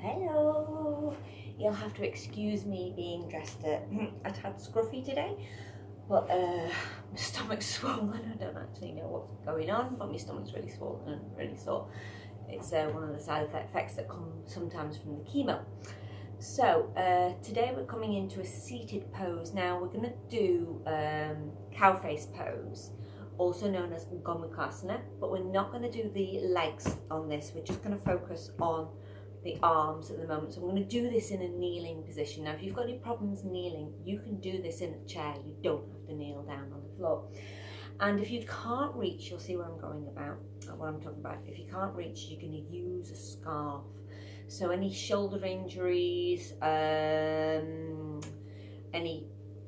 Hello! You'll have to excuse me being dressed a tad scruffy today, but my stomach's swollen. I don't actually know what's going on, but my stomach's really swollen and really sore. It's one of the side effects that come sometimes from the chemo. So today we're coming into a seated pose. Now we're going to do cow face pose, also known as Gomukhasana, but we're not going to do the legs on this. We're just going to focus on the arms at the moment. So we're going to do this in a kneeling position. Now if you've got any problems kneeling, you can do this in a chair. You don't have to kneel down on the floor. And if you can't reach, you'll see what I'm talking about. If you can't reach, you're going to use a scarf. So any shoulder injuries, any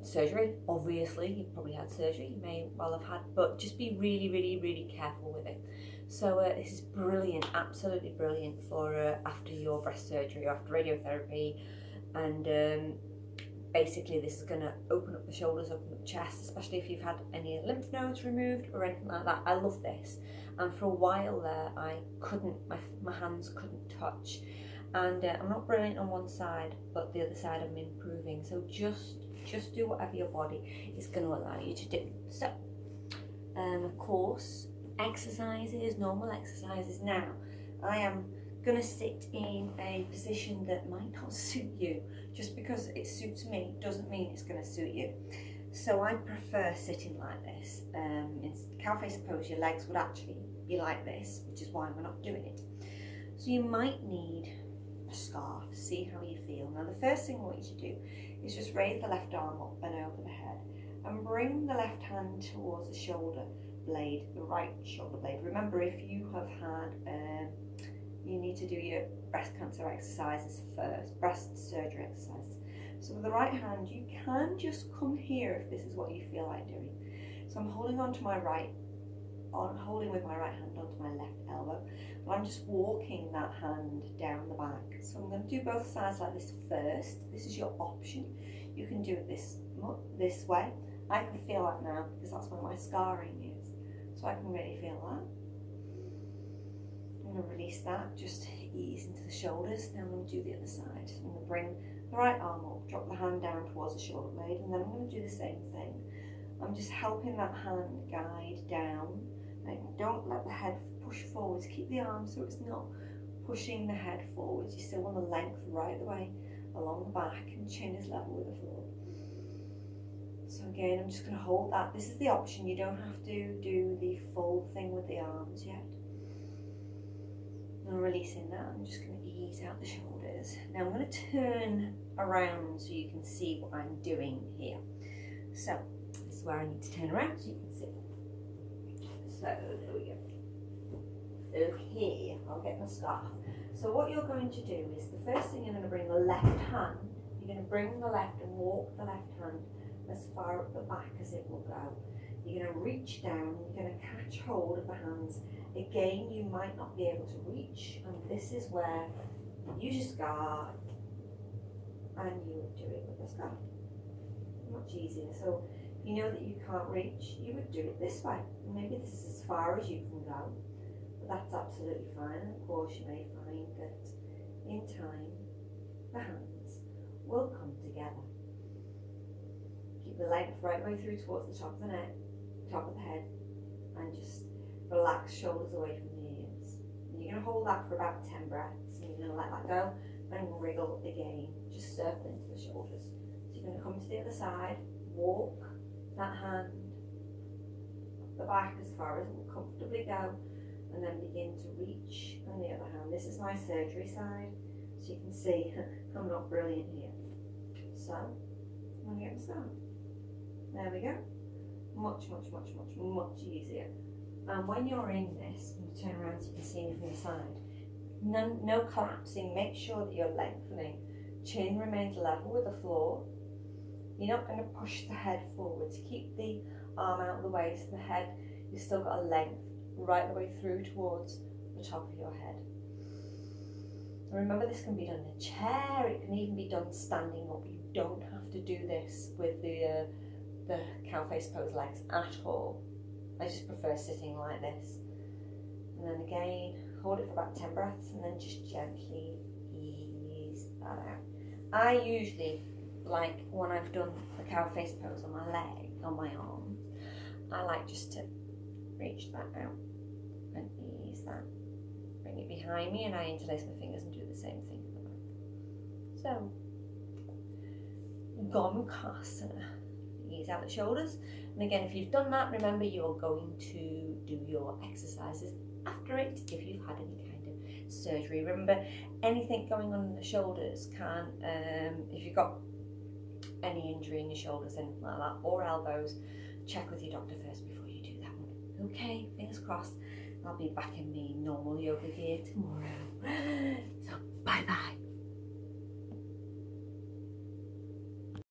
surgery, obviously, you've probably had surgery, you may well have had, but just be really, really, really careful with it. So this is brilliant, absolutely brilliant for after your breast surgery or after radiotherapy. And basically this is going to open up the shoulders, open up the chest, especially if you've had any lymph nodes removed or anything like that. I love this. And for a while there, I couldn't, my hands couldn't touch. And I'm not brilliant on one side, but the other side I'm improving. So just do whatever your body is going to allow you to do. So, of course, exercises, normal exercises. Now, I am going to sit in a position that might not suit you. Just because it suits me doesn't mean it's going to suit you. So I prefer sitting like this. In cow face pose, your legs would actually be like this, which is why we're not doing it. So you might need a scarf, see how you feel. Now the first thing I want you to do is just raise the left arm up and over the head and bring the left hand towards the shoulder blade, the right shoulder blade. Remember, if you have had, you need to do your breast cancer exercises first, breast surgery exercises. So with the right hand, you can just come here if this is what you feel like doing. So I'm holding onto my right, holding with my right hand onto my left elbow, but I'm just walking that hand down the back. So I'm going to do both sides like this first. This is your option. You can do it this way. I can feel that now because that's where my scarring is. So I can really feel that. I'm going to release that, just ease into the shoulders. Now I'm going to do the other side. So I'm going to bring the right arm up, drop the hand down towards the shoulder blade, and then I'm going to do the same thing. I'm just helping that hand guide down. Like, don't let the head push forwards. Keep the arm so it's not pushing the head forwards. You still want the length right the way along the back, and chin is level with the floor. So again, I'm just going to hold that. This is the option. You don't have to do the full thing with the arms yet. I'm releasing that. I'm just going to ease out the shoulders. Now I'm going to turn around so you can see what I'm doing here. So this is where I need to turn around so you can see. So there we go. Okay, I'll get my scarf. So what you're going to do is, the first thing you're going to bring the left hand, you're going to bring the left and walk the left hand as far up the back as it will go. You're going to reach down, you're going to catch hold of the hands. Again, you might not be able to reach, and this is where you use your scarf, and you would do it with the scarf. Much easier. So if you know that you can't reach, you would do it this way. Maybe this is as far as you can go, but that's absolutely fine. And of course, you may find that in time, the hands will come together. Keep the length right way through towards the top of the neck, top of the head, and just relax shoulders away from the ears. And you're going to hold that for about 10 breaths, and you're going to let that go and wriggle again, just circle into the shoulders. So you're going to come to the other side, walk that hand up the back as far as it will comfortably go, and then begin to reach on the other hand. This is my surgery side, so you can see I'm not brilliant here. So I'm going to get my scarf. There we go. Much, much, much, much, much easier. And when you're in this, you turn around so you can see me from the side. No collapsing. Make sure that you're lengthening. Chin remains level with the floor. You're not going to push the head forwards. Keep the arm out of the way so the head, you've still got a length right the way through towards the top of your head. And remember, this can be done in a chair. It can even be done standing up. You don't have to do this with the cow face pose legs at all. I just prefer sitting like this. And then again, hold it for about 10 breaths and then just gently ease I usually, like when I've done the cow face pose on my leg, on my arm, I like just to reach that out and ease that. Bring it behind me and I interlace my fingers and do the same thing at the back. So, Gomukhasana. Ease out the shoulders. And again, if you've done that, remember you're going to do your exercises after it if you've had any kind of surgery. Remember, anything going on in the shoulders can, if you've got any injury in your shoulders, anything like that, or elbows, check with your doctor first before you do that one. Okay, fingers crossed. I'll be back in the normal yoga gear tomorrow. So, bye-bye.